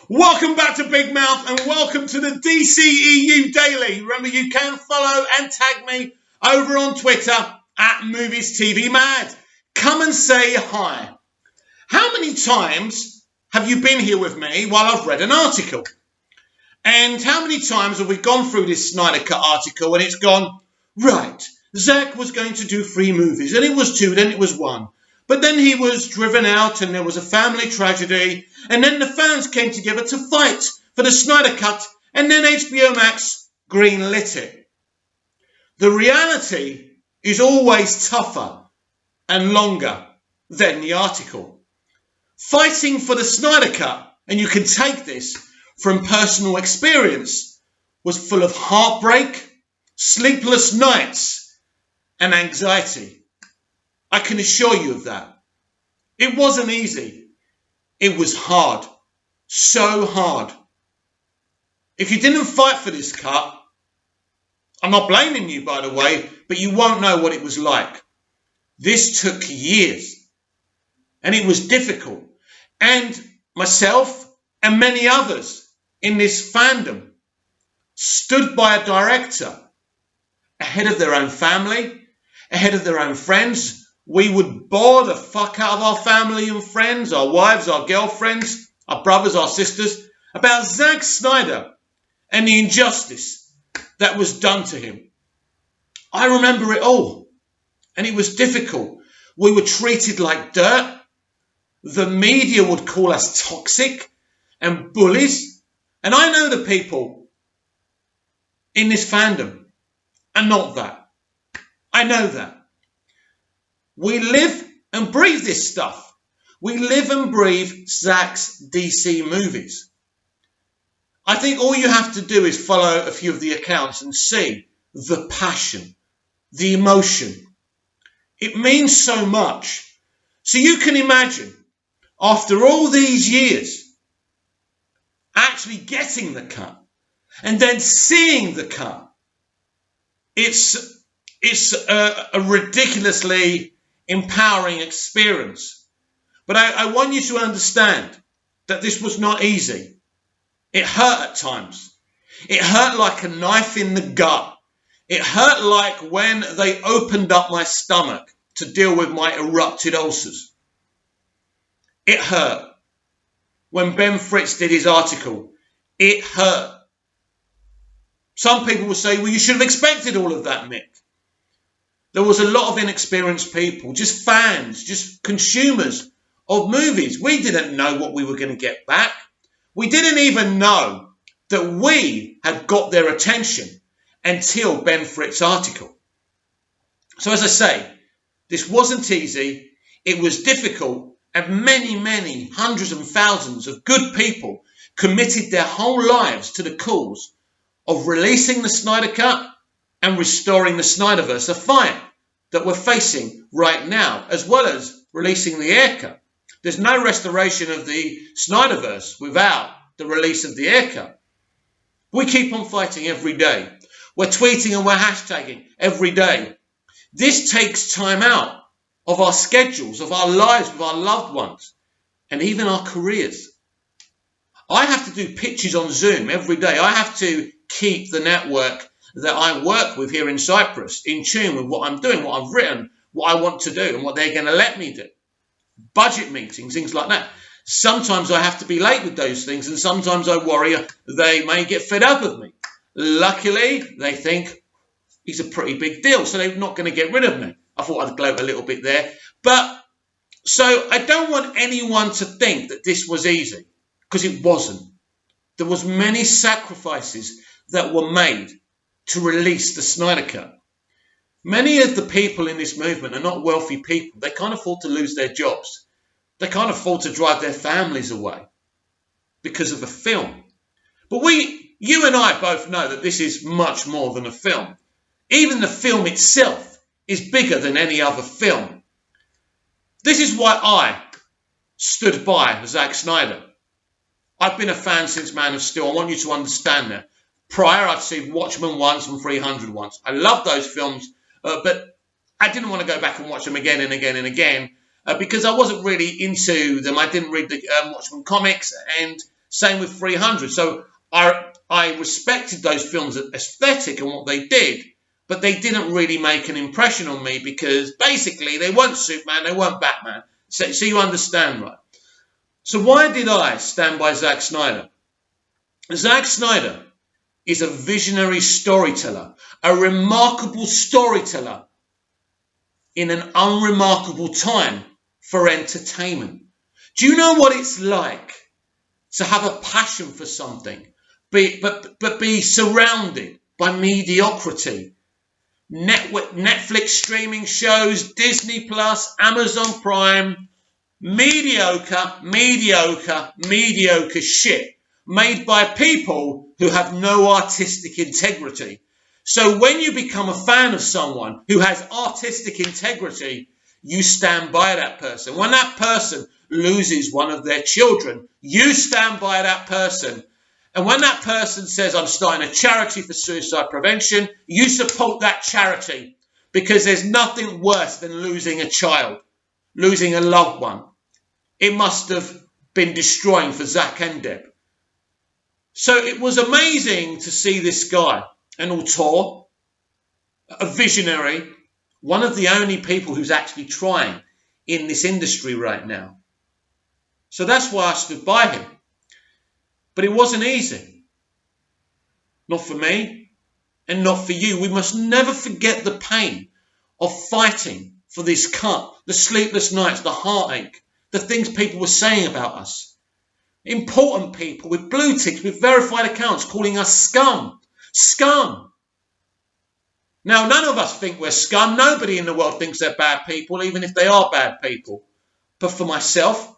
Welcome back to Big Mouth and welcome to the DCEU Daily. Remember, you can follow and tag me over on Twitter at Movies TV Mad. Come and say hi. How many times have you been here with me while I've read an article? And how many times have we gone through this Snyder Cut article and it's gone, right, Zack was going to do 3 movies, and it was 2, then it was 1. But then he was driven out and there was a family tragedy, and then the fans came together to fight for the Snyder Cut, and then HBO Max greenlit it. The reality is always tougher and longer than the article. Fighting for the Snyder Cut, and you can take this from personal experience, was full of heartbreak, sleepless nights, and anxiety. I can assure you of that. It wasn't easy. It was hard. So hard. If you didn't fight for this cut, I'm not blaming you, by the way, but you won't know what it was like. This took years. And it was difficult. And myself and many others in this fandom stood by a director ahead of their own family, ahead of their own friends. We would bore the fuck out of our family and friends, our wives, our girlfriends, our brothers, our sisters, about Zack Snyder and the injustice that was done to him. I remember it all, and it was difficult. We were treated like dirt. The media would call us toxic and bullies. And I know the people in this fandom are not that. I know that. We live and breathe this stuff. We live and breathe Zack's DC movies. I think all you have to do is follow a few of the accounts and see the passion, the emotion. It means so much. So you can imagine, after all these years, actually getting the cut and then seeing the cut. It's a ridiculously empowering experience. But I want you to understand that this was not easy. It hurt at times. It hurt like a knife in the gut. It hurt like when they opened up my stomach to deal with my erupted ulcers. It hurt. When Ben Fritz did his article, it hurt. Some people will say, well, you should have expected all of that, Mick. There was a lot of inexperienced people, just fans, just consumers of movies. We didn't know what we were going to get back. We didn't even know that we had got their attention until Ben Fritz's article. So as I say, this wasn't easy. It was difficult, and many, hundreds and thousands of good people committed their whole lives to the cause of releasing the Snyder Cut and restoring the Snyderverse, a fight that we're facing right now, as well as releasing the Air Cut. There's no restoration of the Snyderverse without the release of the Air Cut. We keep on fighting every day. We're tweeting and we're hashtagging every day. This takes time out of our schedules, of our lives with our loved ones, and even our careers. I have to do pitches on Zoom every day. I have to keep the network that I work with here in Cyprus in tune with what I'm doing, what I've written, what I want to do, and what they're going to let me do. Budget meetings, things like that. Sometimes I have to be late with those things, and sometimes I worry they may get fed up of me. Luckily, they think he's a pretty big deal, so they're not going to get rid of me. I thought I'd gloat a little bit there. But, so I don't want anyone to think that this was easy, because it wasn't. There was many sacrifices that were made to release the Snyder Cut. Many of the people in this movement are not wealthy people. They can't afford to lose their jobs. They can't afford to drive their families away because of a film. But you and I both know that this is much more than a film. Even the film itself is bigger than any other film. This is why I stood by Zack Snyder. I've been a fan since Man of Steel. I want you to understand that. Prior, I'd seen Watchmen once and 300 once. I love those films, but I didn't want to go back and watch them again and again and again because I wasn't really into them. I didn't read the Watchmen comics, and Same with 300. So I respected those films' aesthetic and what they did, but they didn't really make an impression on me because basically they weren't Superman, they weren't Batman. So you understand, right? So why did I stand by Zack Snyder? Zack Snyder is a visionary storyteller, a remarkable storyteller in an unremarkable time for entertainment. Do you know what it's like to have a passion for something, but be surrounded by mediocrity? Netflix streaming shows, Disney Plus, Amazon Prime, mediocre shit made by people who have no artistic integrity. So when you become a fan of someone who has artistic integrity, you stand by that person. When that person loses one of their children, you stand by that person. And when that person says, I'm starting a charity for suicide prevention, you support that charity, because there's nothing worse than losing a child, losing a loved one. It must have been destroying for Zack and Deb. So it was amazing to see this guy, an auteur, a visionary, one of the only people who's actually trying in this industry right now. So that's why I stood by him. But it wasn't easy. Not for me and not for you. We must never forget the pain of fighting for this cut, the sleepless nights, the heartache, the things people were saying about us. Important people with blue ticks, with verified accounts, calling us scum. Scum. Now, none of us think we're scum. Nobody in the world thinks they're bad people, even if they are bad people. But for myself,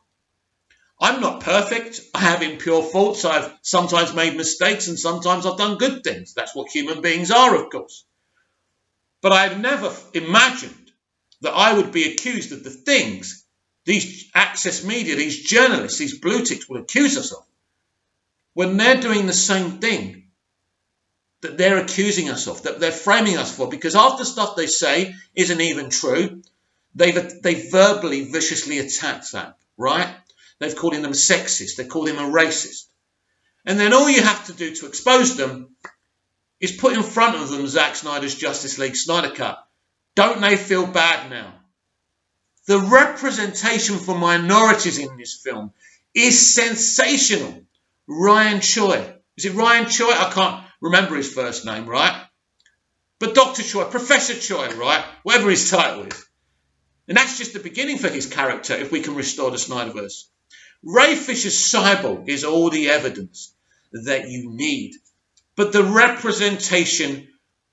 I'm not perfect. I have impure faults. I've sometimes made mistakes and sometimes I've done good things. That's what human beings are, of course. But I've never imagined that I would be accused of the things these access media, these journalists, these blue ticks will accuse us of, when they're doing the same thing that they're accusing us of, that they're framing us for, because half the stuff they say isn't even true. They verbally, viciously attacked that, right? They've called him sexist. They've called him a racist. And then all you have to do to expose them is put in front of them Zack Snyder's Justice League Snyder Cut. Don't they feel bad now? The representation for minorities in this film is sensational. Ryan Choi. Is it Ryan Choi? I can't remember his first name, right? But Dr. Choi, Professor Choi, right? Whatever his title is. And that's just the beginning for his character if we can restore the Snyderverse. Ray Fisher's Cyborg is all the evidence that you need. But the representation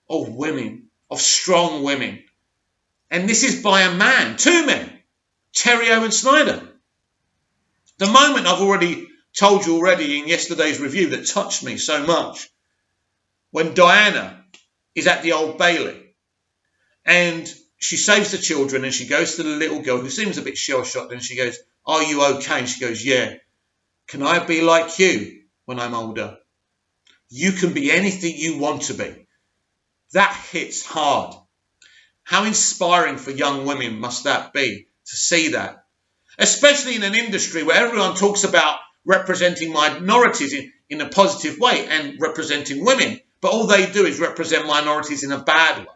of women, of strong women, and this is by a man, two men, Terry Owen Snyder. The moment I've already told you already in yesterday's review that touched me so much, when Diana is at the Old Bailey and she saves the children and she goes to the little girl who seems a bit shell-shocked and she goes, are you okay? And she goes, yeah. Can I be like you when I'm older? You can be anything you want to be. That hits hard. How inspiring for young women must that be to see that? Especially in an industry where everyone talks about representing minorities in a positive way and representing women, but all they do is represent minorities in a bad way.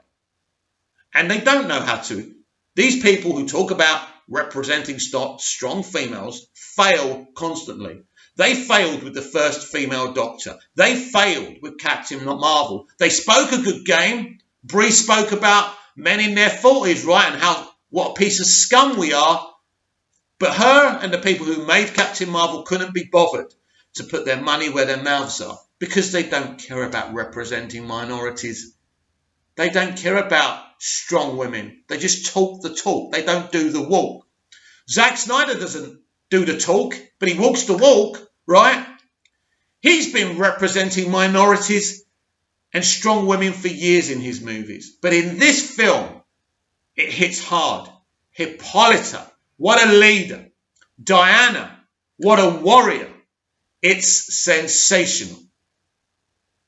And they don't know how to. These people who talk about representing strong females fail constantly. They failed with the first female Doctor. They failed with Captain Marvel. They spoke a good game. Bree spoke about men in their 40s, right, and what a piece of scum we are. But her and the people who made Captain Marvel couldn't be bothered to put their money where their mouths are because they don't care about representing minorities. They don't care about strong women. They just talk the talk. They don't do the walk. Zack Snyder doesn't do the talk, but he walks the walk, right? He's been representing minorities and strong women for years in his movies. But in this film, it hits hard. Hippolyta, what a leader. Diana, what a warrior. It's sensational.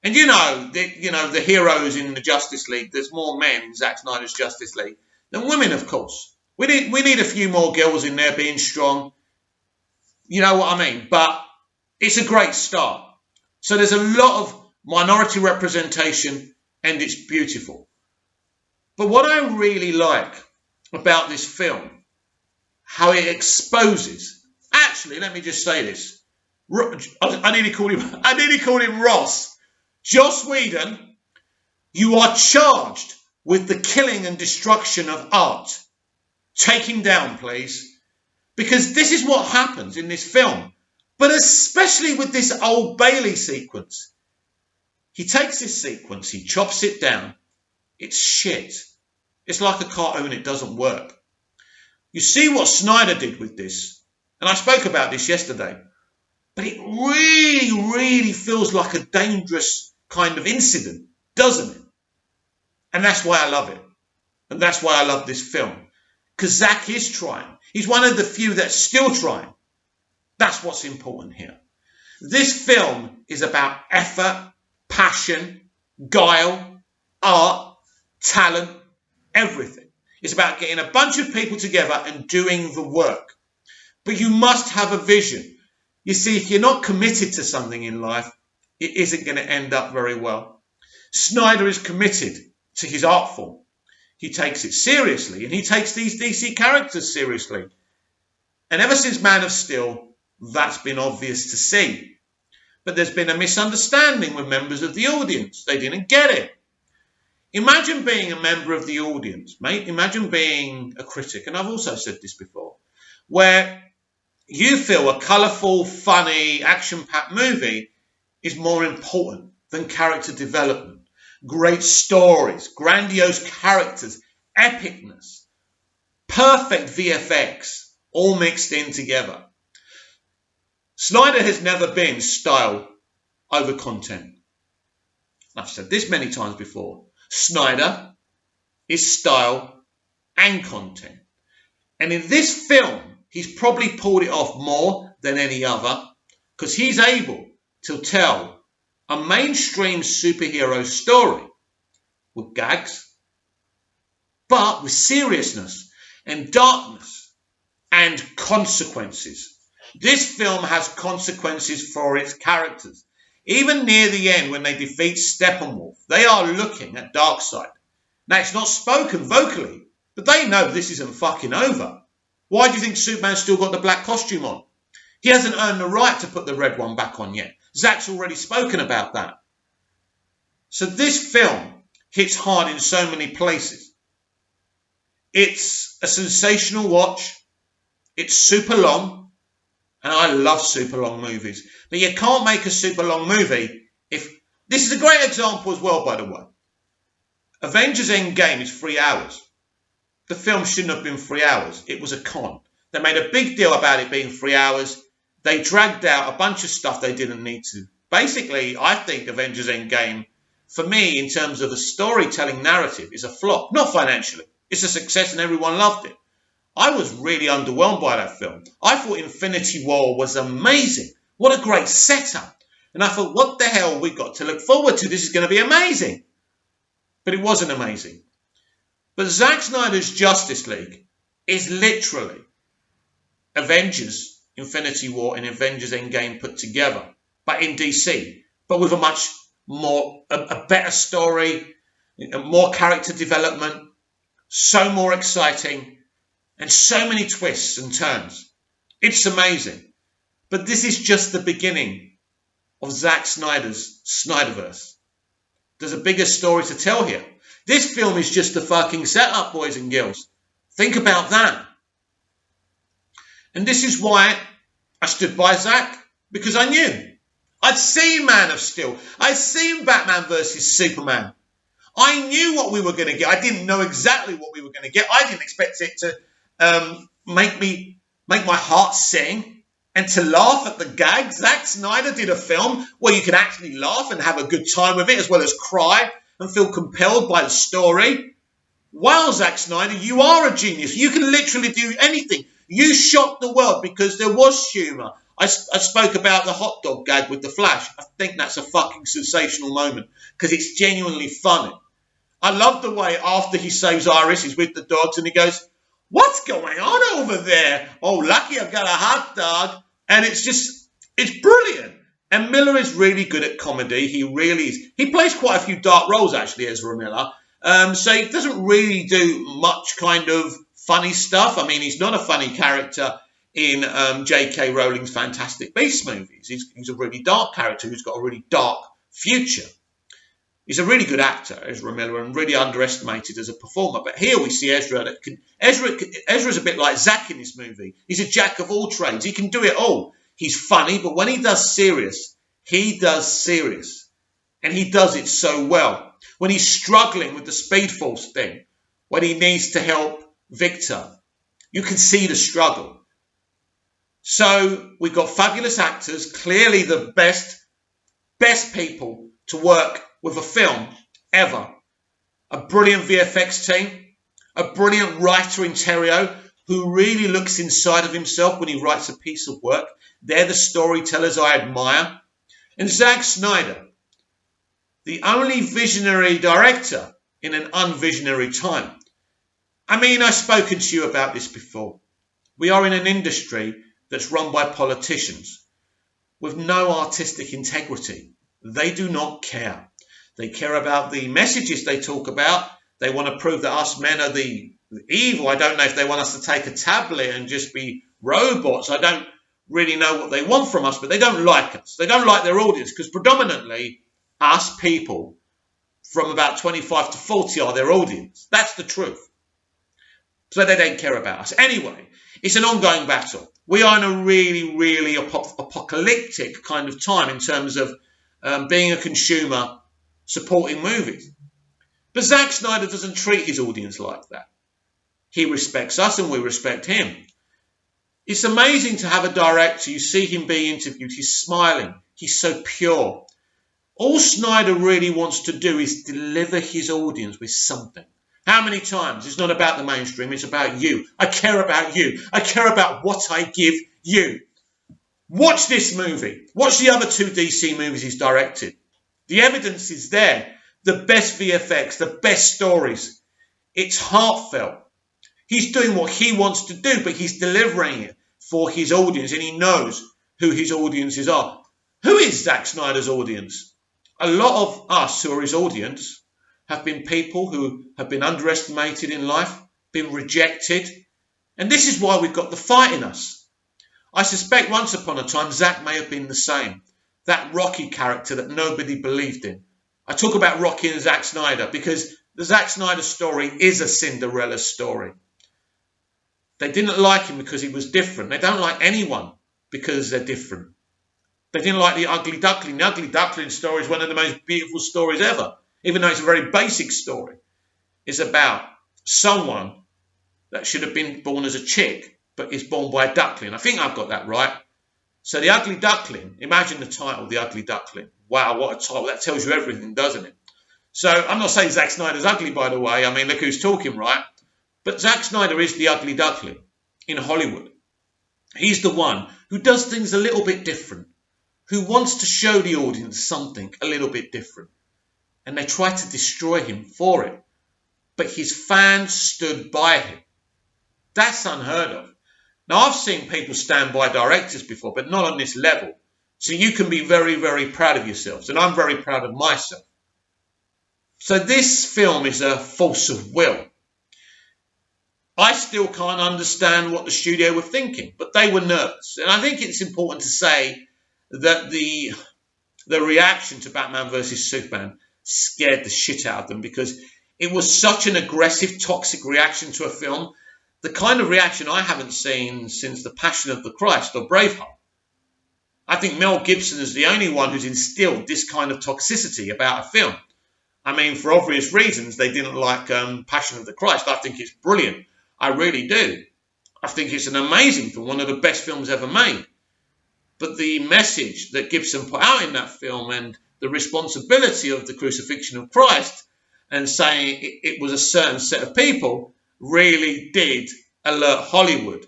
And the heroes in the Justice League, there's more men in Zack Snyder's Justice League than women, of course. We need a few more girls in there being strong. You know what I mean? But It's a great start. So there's a lot of minority representation and it's beautiful. But what I really like about this film, how it exposes, actually, let me just say this. I nearly called him Ross. Joss Whedon, you are charged with the killing and destruction of art. Take him down, please. Because this is what happens in this film. But especially with this Old Bailey sequence. He takes this sequence, he chops it down. It's shit. It's like a cartoon, it doesn't work. You see what Snyder did with this. And I spoke about this yesterday. But it really, really feels like a dangerous kind of incident, doesn't it? And that's why I love it. And that's why I love this film. Because Zack is trying. He's one of the few that's still trying. That's what's important here. This film is about effort, passion, guile, art, talent, everything. It's about getting a bunch of people together and doing the work. But you must have a vision. You see, if you're not committed to something in life, it isn't going to end up very well. Snyder is committed to his art form. He takes it seriously, and he takes these DC characters seriously. And ever since Man of Steel, that's been obvious to see. But there's been a misunderstanding with members of the audience. They didn't get it. Imagine being a member of the audience, mate. Imagine being a critic, and I've also said this before, where you feel a colourful, funny, action-packed movie is more important than character development. Great stories, grandiose characters, epicness, perfect VFX, all mixed in together. Snyder has never been style over content. I've said this many times before. Snyder is style and content. And in this film, he's probably pulled it off more than any other because he's able to tell a mainstream superhero story with gags, but with seriousness and darkness and consequences. This film has consequences for its characters. Even near the end, when they defeat Steppenwolf, they are looking at Darkseid. Now, it's not spoken vocally, but they know this isn't fucking over. Why do you think Superman's still got the black costume on? He hasn't earned the right to put the red one back on yet. Zack's already spoken about that. So this film hits hard in so many places. It's a sensational watch. It's super long. And I love super long movies. But you can't make a super long movie if... This is a great example as well, by the way. Avengers Endgame is 3 hours. The film shouldn't have been 3 hours. It was a con. They made a big deal about it being 3 hours. They dragged out a bunch of stuff they didn't need to. Basically, I think Avengers Endgame, for me, in terms of a storytelling narrative, is a flop. Not financially. It's a success and everyone loved it. I was really underwhelmed by that film. I thought Infinity War was amazing. What a great setup. And I thought, what the hell we've got to look forward to? This is going to be amazing. But it wasn't amazing. But Zack Snyder's Justice League is literally Avengers, Infinity War and Avengers Endgame put together. But in DC. But with a much more, a better story, more character development, so more exciting. And so many twists and turns. It's amazing. But this is just the beginning of Zack Snyder's Snyderverse. There's a bigger story to tell here. This film is just the fucking setup, boys and girls. Think about that. And this is why I stood by Zack. Because I knew. I'd seen Man of Steel. I'd seen Batman versus Superman. I knew what we were going to get. I didn't know exactly what we were going to get. I didn't expect it to make my heart sing and to laugh at the gags. Zack Snyder did a film where you can actually laugh and have a good time with it as well as cry and feel compelled by the story. Wow, Zack Snyder, you are a genius. You can literally do anything. You shocked the world because there was humour. I spoke about the hot dog gag with the Flash. I think that's a fucking sensational moment because it's genuinely funny. I love the way after he saves Iris, he's with the dogs and he goes, "What's going on over there? Oh, lucky I've got a hot dog." And it's just, It's brilliant. And Miller is really good at comedy. He really is. He plays quite a few dark roles, actually, Ezra Miller. So he doesn't really do much kind of funny stuff. I mean, he's not a funny character in J.K. Rowling's Fantastic Beasts movies. He's a really dark character who's got a really dark future. He's a really good actor, Ezra Miller, and really underestimated as a performer. But here we see Ezra's a bit like Zack in this movie. He's a jack of all trades. He can do it all. He's funny, but when he does serious, he does serious. And he does it so well. When he's struggling with the Speed Force thing, when he needs to help Victor, you can see the struggle. So we've got fabulous actors, clearly the best people to work with a film ever. A brilliant VFX team, a brilliant writer in Terrio who really looks inside of himself when he writes a piece of work. They're the storytellers I admire. And Zack Snyder, the only visionary director in an unvisionary time. I mean, I've spoken to you about this before. We are in an industry that's run by politicians with no artistic integrity. They do not care. They care about the messages they talk about. They want to prove that us men are the evil. I don't know if they want us to take a tablet and just be robots. I don't really know what they want from us, but they don't like us. They don't like their audience because predominantly us people from about 25 to 40 are their audience. That's the truth. So they don't care about us. Anyway, it's an ongoing battle. We are in a really, really apocalyptic kind of time in terms of being a consumer supporting movies. But Zack Snyder doesn't treat his audience like that. He respects us and we respect him. It's amazing to have a director, you see him being interviewed, he's smiling, he's so pure. All Snyder really wants to do is deliver his audience with something. How many times? It's not about the mainstream, it's about you. I care about you. I care about what I give you. Watch this movie. Watch the other two DC movies he's directed. The evidence is there. The best VFX, the best stories. It's heartfelt. He's doing what he wants to do, but he's delivering it for his audience, and he knows who his audiences are. Who is Zack Snyder's audience? A lot of us who are his audience have been people who have been underestimated in life, been rejected, and this is why we've got the fight in us. I suspect once upon a time Zack may have been the same. That Rocky character that nobody believed in. I talk about Rocky and Zack Snyder because the Zack Snyder story is a Cinderella story. They didn't like him because he was different. They don't like anyone because they're different. They didn't like the Ugly Duckling. The Ugly Duckling story is one of the most beautiful stories ever, even though it's a very basic story. It's about someone that should have been born as a chick, but is born by a duckling. I think I've got that right. So the Ugly Duckling, imagine the title, The Ugly Duckling. Wow, what a title. That tells you everything, doesn't it? So I'm not saying Zack Snyder's ugly, by the way. I mean, look who's talking, right? But Zack Snyder is the Ugly Duckling in Hollywood. He's the one who does things a little bit different, who wants to show the audience something a little bit different. And they try to destroy him for it. But his fans stood by him. That's unheard of. Now, I've seen people stand by directors before, but not on this level. So you can be very, very proud of yourselves. And I'm very proud of myself. So this film is a force of will. I still can't understand what the studio were thinking, but they were nervous. And I think it's important to say that the reaction to Batman vs. Superman scared the shit out of them because it was such an aggressive, toxic reaction to a film. The kind of reaction I haven't seen since The Passion of the Christ or Braveheart. I think Mel Gibson is the only one who's instilled this kind of toxicity about a film. I mean, for obvious reasons, they didn't like Passion of the Christ. I think it's brilliant. I really do. I think it's an amazing film, one of the best films ever made. But the message that Gibson put out in that film and the responsibility of the crucifixion of Christ and saying it was a certain set of people really did alert Hollywood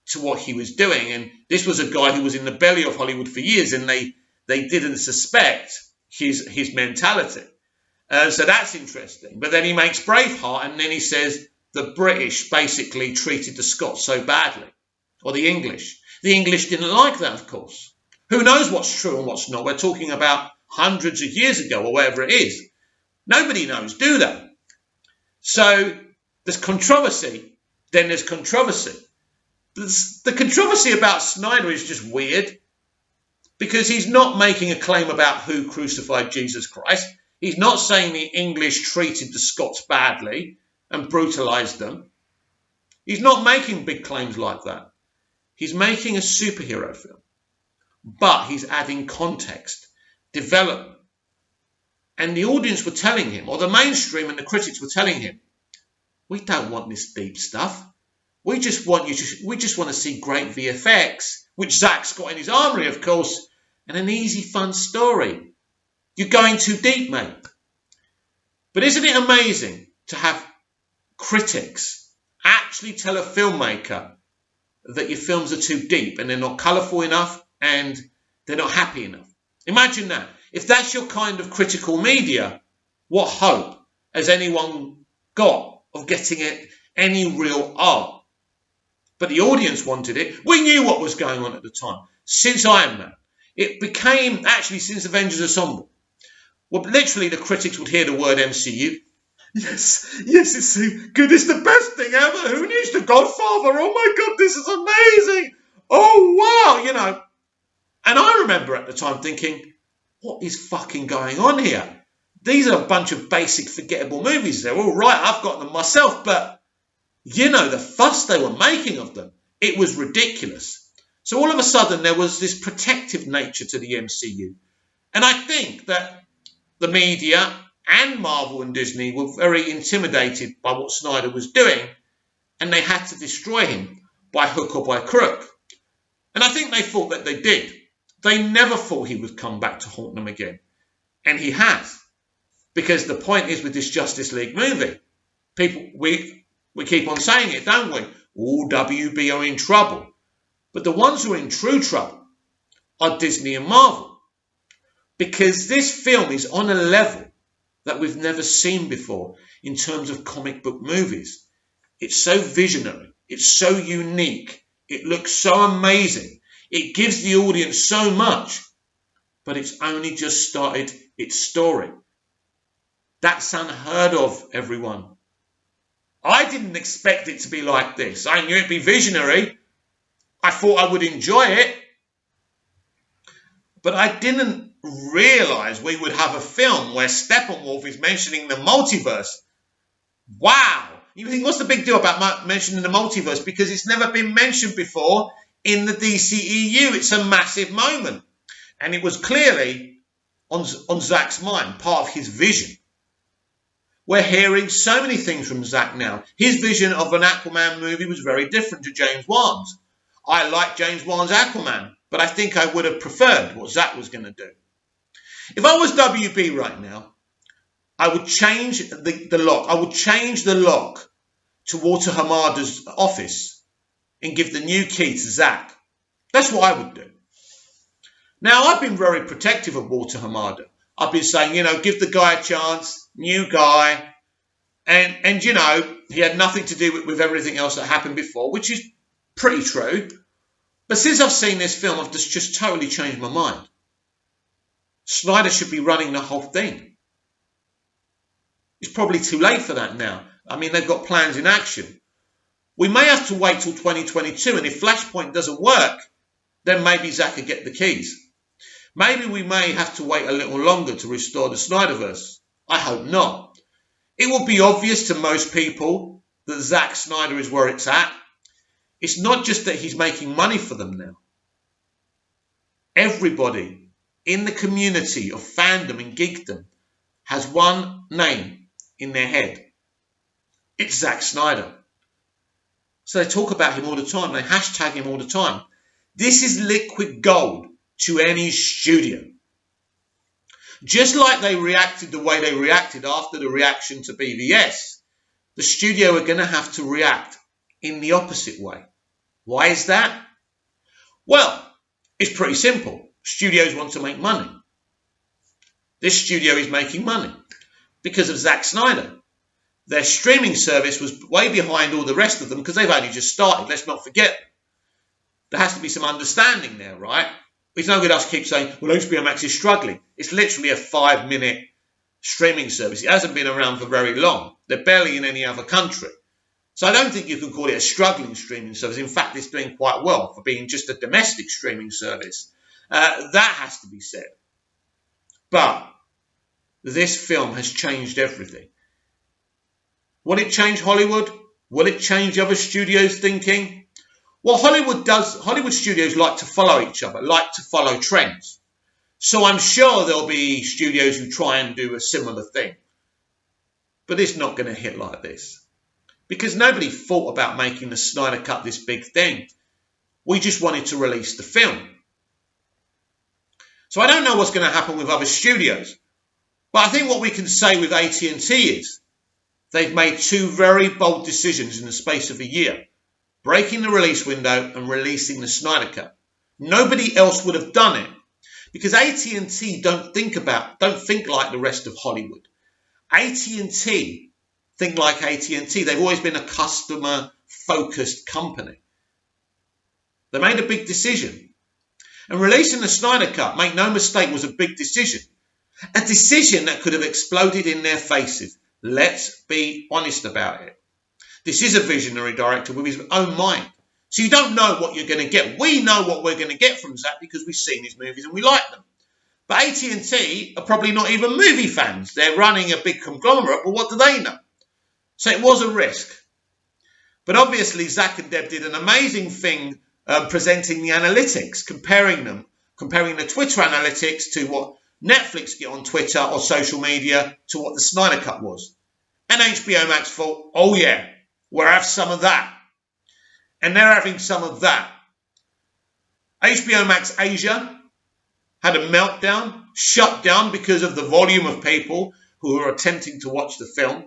to what he was doing. And this was a guy who was in the belly of Hollywood for years, and they didn't suspect his mentality. So that's interesting. But then he makes Braveheart, and then he says the British basically treated the Scots so badly, or the English. The English didn't like that, of course. Who knows what's true and what's not? We're talking about hundreds of years ago or whatever it is. Nobody knows, do they? So there's controversy, then there's controversy. The controversy about Snyder is just weird because he's not making a claim about who crucified Jesus Christ. He's not saying the English treated the Scots badly and brutalized them. He's not making big claims like that. He's making a superhero film, but he's adding context, development. And the audience were telling him, or the mainstream and the critics were telling him, we don't want this deep stuff. We just want to see great VFX, which Zack's got in his armory, of course, and an easy, fun story. You're going too deep, mate. But isn't it amazing to have critics actually tell a filmmaker that your films are too deep and they're not colourful enough and they're not happy enough? Imagine that. If that's your kind of critical media, what hope has anyone got of getting it any real art? But the audience wanted it. We knew what was going on at the time. Since Iron Man, it became, actually since Avengers Assemble, well, literally the critics would hear the word MCU. Yes, it's so good. It's the best thing ever. Who needs The Godfather? Oh my God, this is amazing. Oh, wow, you know. And I remember at the time thinking, what is fucking going on here? These are a bunch of basic, forgettable movies. They're all right. I've got them myself. But, you know, the fuss they were making of them, it was ridiculous. So all of a sudden, there was this protective nature to the MCU. And I think that the media and Marvel and Disney were very intimidated by what Snyder was doing. And they had to destroy him by hook or by crook. And I think they thought that they did. They never thought he would come back to haunt them again. And he has. Because the point is with this Justice League movie, people, we keep on saying it, don't we? All WB are in trouble. But the ones who are in true trouble are Disney and Marvel. Because this film is on a level that we've never seen before in terms of comic book movies. It's so visionary. It's so unique. It looks so amazing. It gives the audience so much. But it's only just started its story. That's unheard of, everyone. I didn't expect it to be like this. I knew it'd be visionary. I thought I would enjoy it. But I didn't realise we would have a film where Steppenwolf is mentioning the multiverse. Wow. You think, what's the big deal about mentioning the multiverse? Because it's never been mentioned before in the DCEU. It's a massive moment. And it was clearly on Zack's mind, part of his vision. We're hearing so many things from Zack now. His vision of an Aquaman movie was very different to James Wan's. I like James Wan's Aquaman, but I think I would have preferred what Zack was going to do. If I was WB right now, I would change the lock. I would change the lock to Walter Hamada's office and give the new key to Zack. That's what I would do. Now, I've been very protective of Walter Hamada. I've been saying, you know, give the guy a chance, new guy. And you know, he had nothing to do with everything else that happened before, which is pretty true. But since I've seen this film, I've just totally changed my mind. Snyder should be running the whole thing. It's probably too late for that now. I mean, they've got plans in action. We may have to wait till 2022, and if Flashpoint doesn't work, then maybe Zack could get the keys. Maybe we may have to wait a little longer to restore the Snyderverse. I hope not. It will be obvious to most people that Zack Snyder is where it's at. It's not just that he's making money for them now. Everybody in the community of fandom and geekdom has one name in their head. It's Zack Snyder. So they talk about him all the time. They hashtag him all the time. This is liquid gold to any studio. Just like they reacted the way they reacted after the reaction to BVS, the studio are going to have to react in the opposite way. Why is that? Well, it's pretty simple. Studios want to make money. This studio is making money because of Zack Snyder. Their streaming service was way behind all the rest of them because they've only just started. Let's not forget. There has to be some understanding there, right? It's no good us keep saying, well, HBO Max is struggling. It's literally a 5-minute streaming service. It hasn't been around for very long. They're barely in any other country. So I don't think you can call it a struggling streaming service. In fact, it's doing quite well for being just a domestic streaming service. That has to be said. But this film has changed everything. Will it change Hollywood? Will it change other studios' thinking? Well, Hollywood studios like to follow each other, like to follow trends. So I'm sure there'll be studios who try and do a similar thing. But it's not going to hit like this. Because nobody thought about making the Snyder Cut this big thing. We just wanted to release the film. So I don't know what's going to happen with other studios. But I think what we can say with AT&T is they've made two very bold decisions in the space of a year. Breaking the release window and releasing the Snyder Cut. Nobody else would have done it. Because AT&T don't think like the rest of Hollywood. AT&T think like AT&T. They've always been a customer-focused company. They made a big decision. And releasing the Snyder Cut, make no mistake, was a big decision. A decision that could have exploded in their faces. Let's be honest about it. This is a visionary director with his own mind. So you don't know what you're going to get. We know what we're going to get from Zack because we've seen his movies and we like them. But AT&T are probably not even movie fans. They're running a big conglomerate, but what do they know? So it was a risk. But obviously Zack and Deb did an amazing thing presenting the analytics, comparing the Twitter analytics to what Netflix get on Twitter or social media to what the Snyder Cut was. And HBO Max thought, oh yeah, we'll have some of that. And they're having some of that. HBO Max Asia had a meltdown, shut down because of the volume of people who are attempting to watch the film.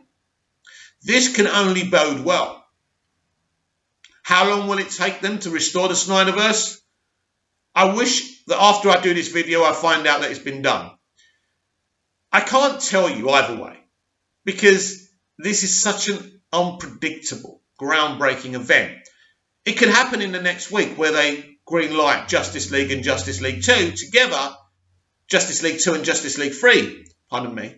This can only bode well. How long will it take them to restore the Snyderverse? I wish that after I do this video, I find out that it's been done. I can't tell you either way because this is such an unpredictable, groundbreaking event. It could happen in the next week where they greenlight Justice League and Justice League 2 together, Justice League 2 and Justice League 3, pardon me.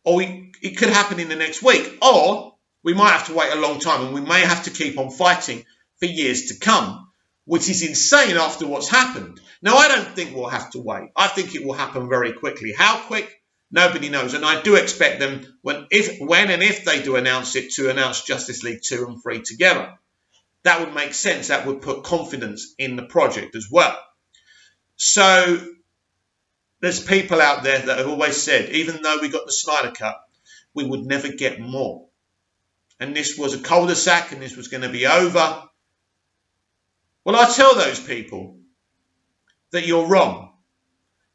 Or it could happen in the next week. Or we might have to wait a long time and we may have to keep on fighting for years to come, which is insane after what's happened. Now, I don't think we'll have to wait. I think it will happen very quickly. How quick? Nobody knows. And I do expect them, when and if they do announce it, to announce Justice League 2 and 3 together. That would make sense. That would put confidence in the project as well. So there's people out there that have always said, even though we got the Snyder Cut, we would never get more. And this was a cul-de-sac and this was going to be over. Well, I tell those people that you're wrong.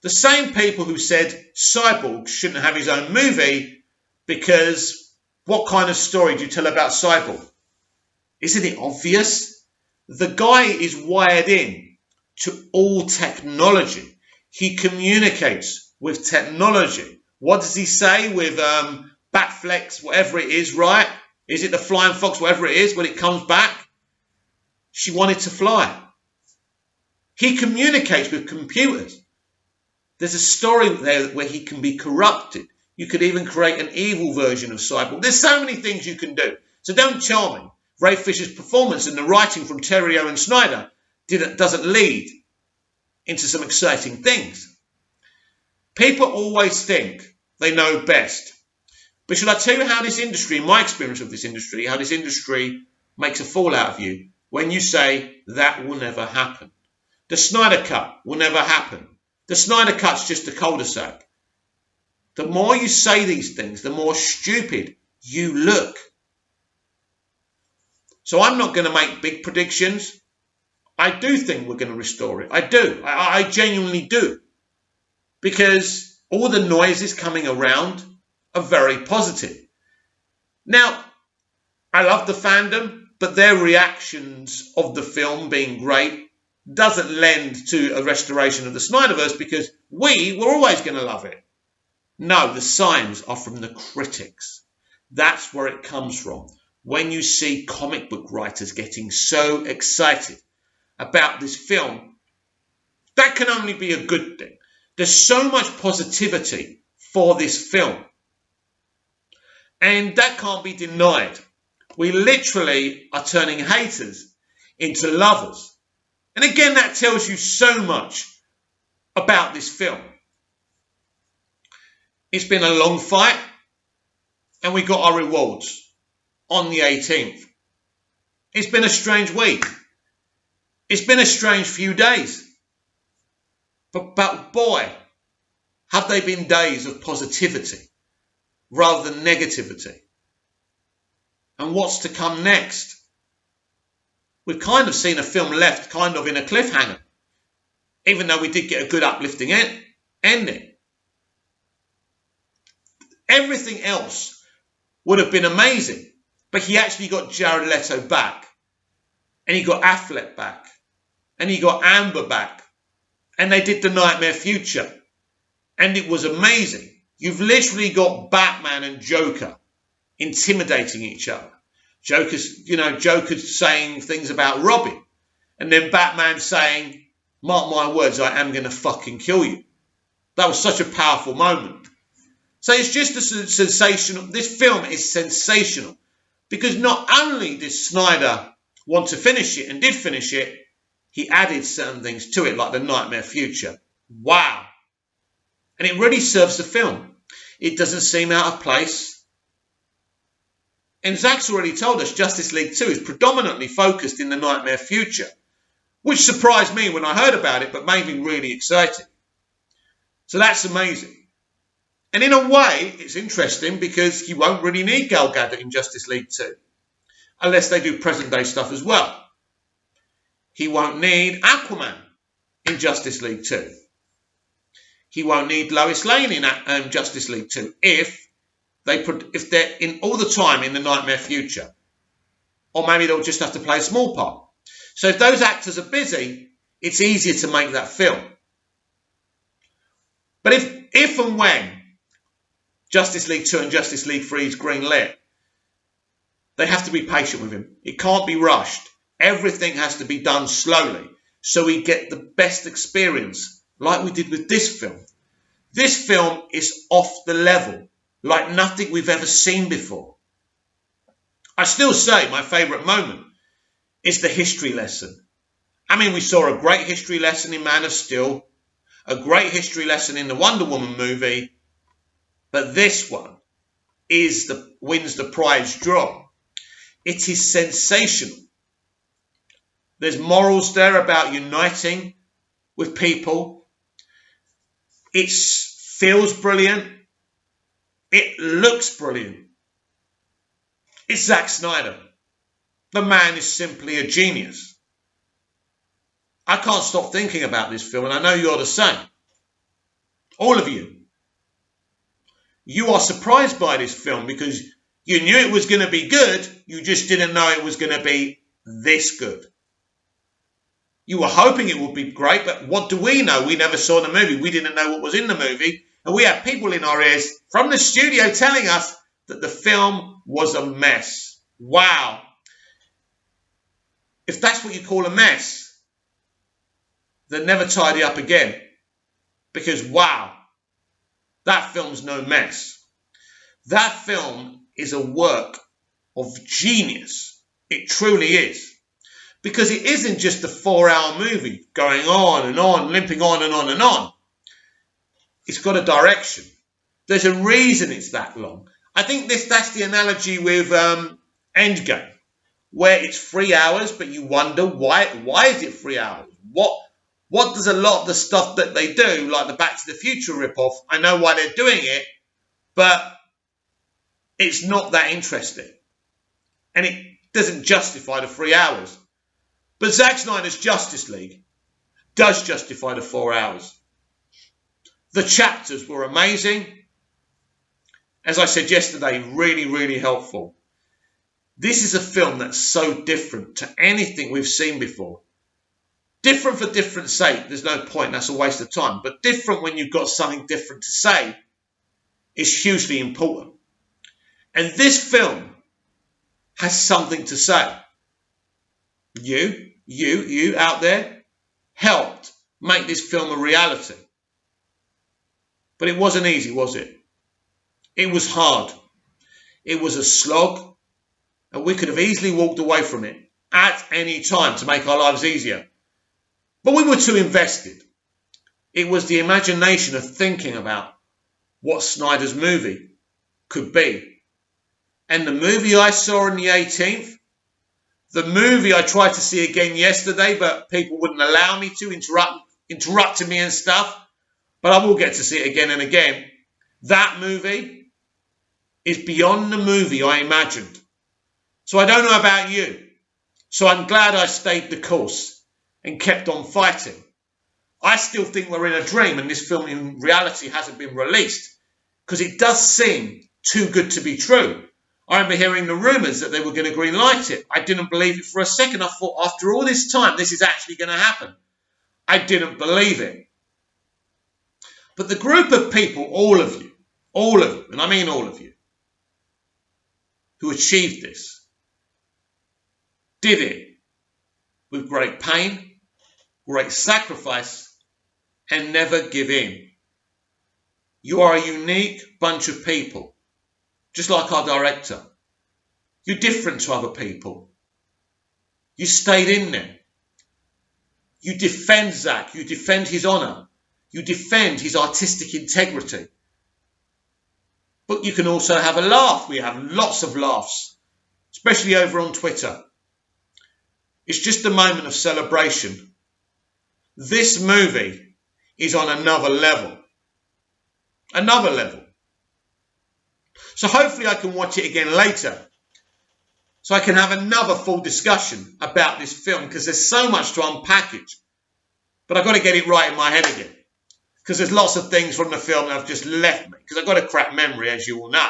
The same people who said Cyborg shouldn't have his own movie because what kind of story do you tell about Cyborg? Isn't it obvious? The guy is wired in to all technology. He communicates with technology. What does he say with Batflex, whatever it is, right? Is it the Flying Fox, whatever it is, when it comes back? She wanted to fly. He communicates with computers. There's a story there where he can be corrupted. You could even create an evil version of Cyborg. There's so many things you can do. So don't tell me Ray Fisher's performance and the writing from Terrio and Snyder doesn't lead into some exciting things. People always think they know best. But should I tell you how this industry, my experience of this industry, how this industry makes a fool out of you when you say that will never happen? The Snyder Cut will never happen. The Snyder Cut's just a cul-de-sac. The more you say these things, the more stupid you look. So I'm not going to make big predictions. I do think we're going to restore it. I do. I genuinely do. Because all the noises coming around are very positive. Now, I love the fandom, but their reactions of the film being great doesn't lend to a restoration of the Snyderverse because we were always going to love it. No, the signs are from the critics. That's where it comes from. When you see comic book writers getting so excited about this film, That can only be a good thing. There's so much positivity for this film. And that can't be denied. We literally are turning haters into lovers. And again, that tells you so much about this film. It's been a long fight, and we got our rewards on the 18th. It's been a strange week. It's been a strange few days. But boy, have they been days of positivity rather than negativity. And what's to come next? We've kind of seen a film left kind of in a cliffhanger, even though we did get a good uplifting ending. Everything else would have been amazing, but he actually got Jared Leto back, and he got Affleck back, and he got Amber back, and they did The Nightmare Future, and it was amazing. You've literally got Batman and Joker intimidating each other. Joker's saying things about Robin, and then Batman saying, "Mark my words, I am going to fucking kill you." That was such a powerful moment. So it's just a sensational. This film is sensational because not only did Snyder want to finish it and did finish it, he added certain things to it, like The Nightmare Future. Wow. And it really serves the film. It doesn't seem out of place. And Zack's already told us Justice League 2 is predominantly focused in the Nightmare Future, which surprised me when I heard about it, but made me really excited. So that's amazing. And in a way, it's interesting because you won't really need Gal Gadot in Justice League 2, unless they do present-day stuff as well. He won't need Aquaman in Justice League 2. He won't need Lois Lane in Justice League 2 if they're in all the time in the Nightmare Future. Or maybe they'll just have to play a small part. So if those actors are busy, it's easier to make that film. But if and when Justice League 2 and Justice League 3 is greenlit, they have to be patient with him. It can't be rushed. Everything has to be done slowly so we get the best experience, like we did with this film. This film is off the level, like nothing we've ever seen before. I still say my favourite moment is the history lesson. I mean, we saw a great history lesson in Man of Steel, a great history lesson in the Wonder Woman movie, but this one wins the prize draw. It is sensational. There's morals there about uniting with people. It feels brilliant. It looks brilliant. It's Zack Snyder. The man is simply a genius. I can't stop thinking about this film, and I know you're the same. All of you. You are surprised by this film because you knew it was going to be good. You just didn't know it was going to be this good. You were hoping it would be great, but what do we know? We never saw the movie. We didn't know what was in the movie. And we had people in our ears from the studio telling us that the film was a mess. Wow. If that's what you call a mess, then never tidy up again. Because wow, that film's no mess. That film is a work of genius. It truly is. Because it isn't just a 4-hour movie going on and on, limping on and on and on. It's got a direction. There's a reason it's that long. I think that's the analogy with Endgame, where it's 3 hours, but you wonder why is it 3 hours? What does a lot of the stuff that they do, like the Back to the Future ripoff, I know why they're doing it, but it's not that interesting. And it doesn't justify the 3 hours. But Zack Snyder's Justice League does justify the 4 hours. The chapters were amazing. As I said yesterday, really, really helpful. This is a film that's so different to anything we've seen before. Different for different sake, there's no point, that's a waste of time. But different when you've got something different to say is hugely important. And this film has something to say. You out there, helped make this film a reality. But it wasn't easy, was it? It was hard. It was a slog, and we could have easily walked away from it at any time to make our lives easier. But we were too invested. It was the imagination of thinking about what Snyder's movie could be. And the movie I saw on the 18th, the movie I tried to see again yesterday, but people wouldn't allow me to, interrupted me and stuff, but I will get to see it again and again. That movie is beyond the movie I imagined. So I don't know about you. So I'm glad I stayed the course and kept on fighting. I still think we're in a dream and this film in reality hasn't been released because it does seem too good to be true. I remember hearing the rumours that they were going to greenlight it. I didn't believe it for a second. I thought after all this time, this is actually going to happen. I didn't believe it. But the group of people, all of you, and I mean all of you, who achieved this, did it with great pain, great sacrifice, and never give in. You are a unique bunch of people, just like our director. You're different to other people. You stayed in there. You defend Zack. You defend his honour. You defend his artistic integrity. But you can also have a laugh. We have lots of laughs, especially over on Twitter. It's just a moment of celebration. This movie is on another level. Another level. So hopefully I can watch it again later. So I can have another full discussion about this film because there's so much to unpackage. But I've got to get it right in my head again. Because there's lots of things from the film that have just left me. Because I've got a crap memory, as you all know.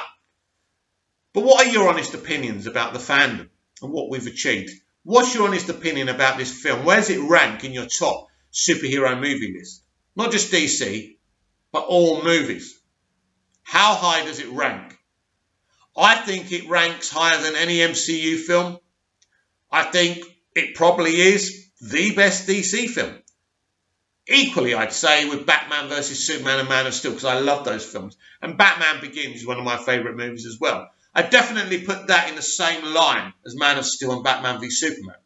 But what are your honest opinions about the fandom and what we've achieved? What's your honest opinion about this film? Where does it rank in your top superhero movie list? Not just DC, but all movies. How high does it rank? I think it ranks higher than any MCU film. I think it probably is the best DC film. Equally, I'd say with Batman vs Superman and Man of Steel, because I love those films. And Batman Begins is one of my favourite movies as well. I definitely put that in the same line as Man of Steel and Batman v Superman.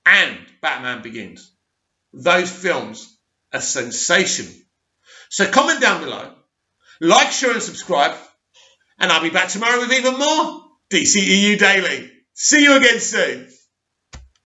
And Batman Begins. Those films are sensational. So comment down below, like, share and subscribe, and I'll be back tomorrow with even more DCEU Daily. See you again soon.